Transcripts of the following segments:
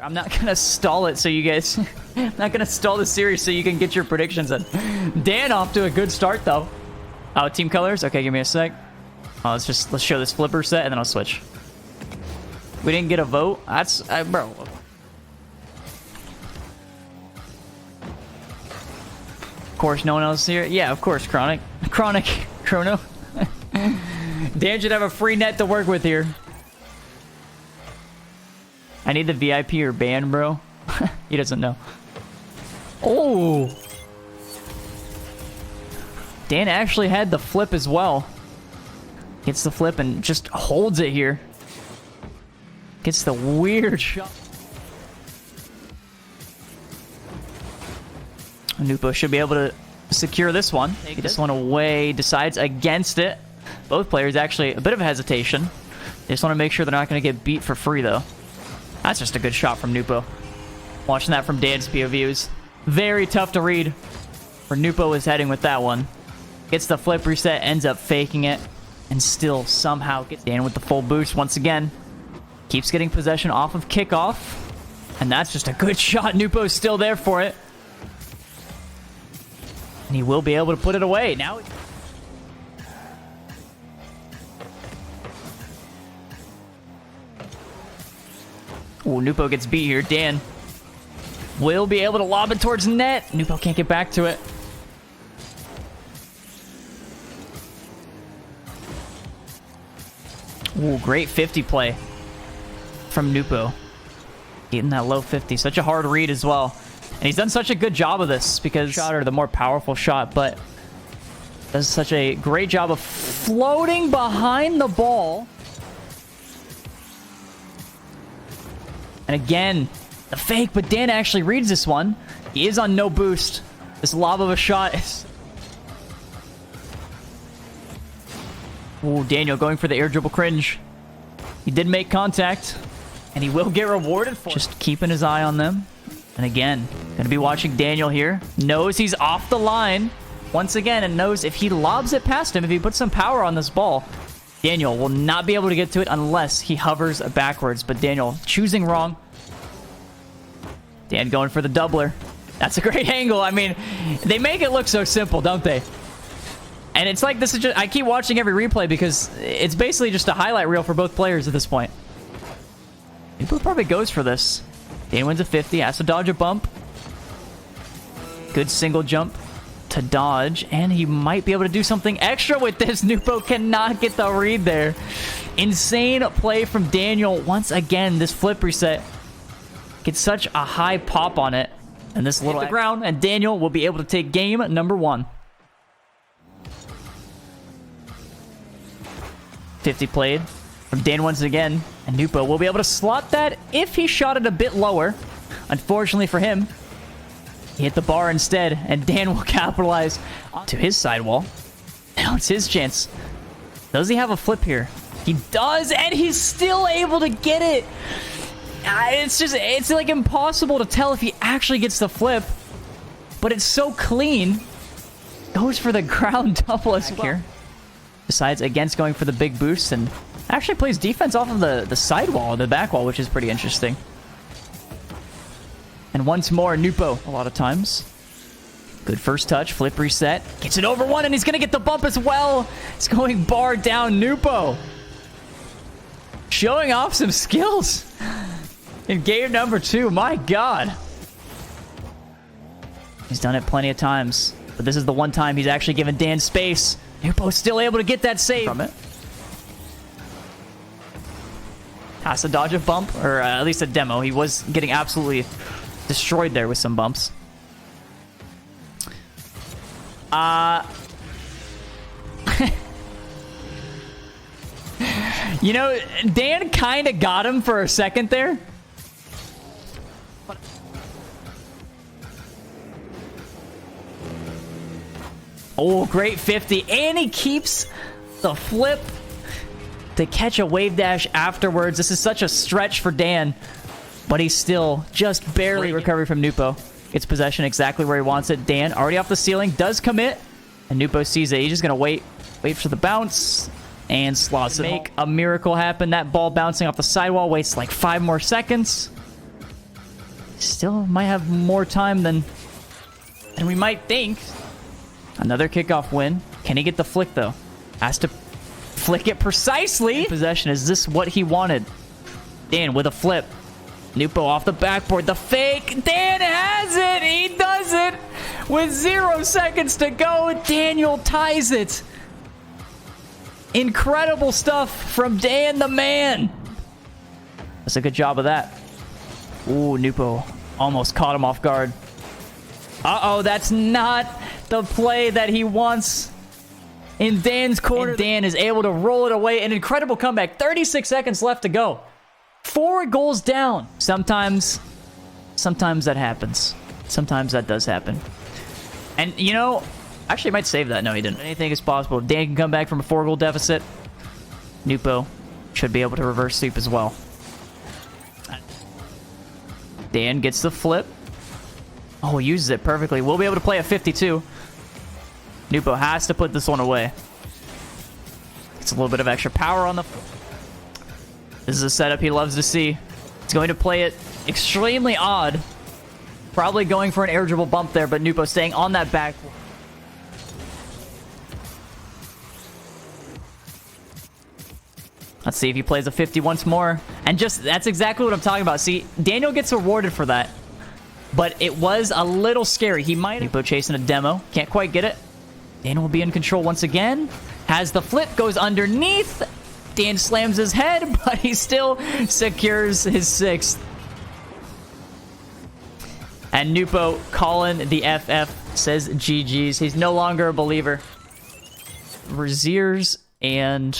I'm not gonna stall it so you guys I'm not gonna stall the series so you can get your predictions in. Dan off to a good start though. Oh, team colors? Okay, give me a sec. Let's show this flipper set and then I'll switch. We didn't get a vote. That's bro. Of course, no one else here. Yeah, of course, Chrono. Dan should have a free net to work with here. I need the VIP or ban, bro. He doesn't know. Oh! Dan actually had the flip as well. Gets the flip and just holds it here. Gets the weird shot. Nwpo should be able to secure this one. Take this one away. Decides against it. Both players actually a bit of a hesitation. They just want to make sure they're not going to get beat for free, though. That's just a good shot from Nwpo. Watching that from Dan's POV was very tough to read where Nwpo was heading with that one. Gets the flip reset, ends up faking it, and still somehow gets Dan with the full boost once again. Keeps getting possession off of kickoff. And that's just a good shot. Nwpo's still there for it. And he will be able to put it away. Now... Ooh, Nwpo gets beat here. Dan will be able to lob it towards net. Nwpo can't get back to it. Ooh, great 50 play from Nwpo. Getting that low 50. Such a hard read as well. And he's done such a good job of this because shot are the more powerful shot, but does such a great job of floating behind the ball. And again, the fake, but Dan actually reads this one. He is on no boost. This lob of a shot is... Ooh, Daniel going for the air dribble cringe. He did make contact, and he will get rewarded for it. Just keeping his eye on them. And again, going to be watching Daniel here. Knows he's off the line once again, and knows if he lobs it past him, if he puts some power on this ball, Daniel will not be able to get to it unless he hovers backwards. But Daniel choosing wrong. Dan going for the doubler. That's a great angle. I mean, they make it look so simple, don't they? And it's like this is just... I keep watching every replay because it's basically just a highlight reel for both players at this point. Nwpo probably goes for this. Dan wins a 50. Has to dodge a bump. Good single jump to dodge, and he might be able to do something extra with this. Nwpo cannot get the read there. Insane play from Daniel. Once again, this flip reset gets such a high pop on it, and this little hit the ground, and Daniel will be able to take game number 1. 50 played from Dan once again, and Nwpo will be able to slot that if he shot it a bit lower. Unfortunately for him, he hit the bar instead, and Dan will capitalize to his sidewall. Now it's his chance. Does he have a flip here? He does, and he's still able to get it. It's like impossible to tell if he actually gets the flip, but it's so clean. Goes for the ground double as well. Here. Decides against going for the big boost, and actually plays defense off of the sidewall, the back wall, which is pretty interesting. And once more, Nwpo, a lot of times. Good first touch, flip reset. Gets it over one, and he's going to get the bump as well. It's going bar down. Nwpo showing off some skills in game number 2. My God. He's done it plenty of times, but this is the one time he's actually given Dan space. Nwpo's still able to get that save from it. Has to dodge a bump, or at least a demo. He was getting absolutely destroyed there with some bumps. You know, Dan kind of got him for a second there. Oh, great 50. And he keeps the flip to catch a wave dash afterwards. This is such a stretch for Dan, but he's still just barely recovered from Nwpo. Gets possession exactly where he wants it. Dan already off the ceiling, does commit, and Nwpo sees it. He's just going to wait for the bounce, and slots it. Make a miracle happen. That ball bouncing off the sidewall wastes like 5 more seconds. still might have more time than we might think. Another kickoff win. Can he get the flick, though? Has to flick it precisely. In possession. Is this what he wanted? Dan with a flip. Nwpo off the backboard. The fake. Dan has it. He does it. With 0 seconds to go, Daniel ties it. Incredible stuff from Dan the man. That's a good job of that. Ooh, Nwpo almost caught him off guard. Uh-oh, that's not the play that he wants in Dan's corner. And Dan is able to roll it away. An incredible comeback. 36 seconds left to go. 4 goals down. Sometimes that happens. Sometimes that does happen. And, you know, actually, I might save that. No, he didn't. Anything is possible. If Dan can come back from a 4-goal deficit, Nwpo should be able to reverse sweep as well. Dan gets the flip. Oh, he uses it perfectly. We'll be able to play a 52. Nwpo has to put this one away. It's a little bit of extra power on the... This is a setup he loves to see. He's going to play it extremely odd. Probably going for an air dribble bump there, but Nwpo staying on that back. Let's see if he plays a 50 once more. And just, that's exactly what I'm talking about. See, Daniel gets rewarded for that. But it was a little scary. He might... Nwpo chasing a demo. Can't quite get it. Daniel will be in control once again. Has the flip, goes underneath. Dan slams his head, but he still secures his 6th. And Nwpo calling the FF says GG's. He's no longer a believer. Raziers and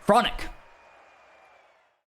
Chronic.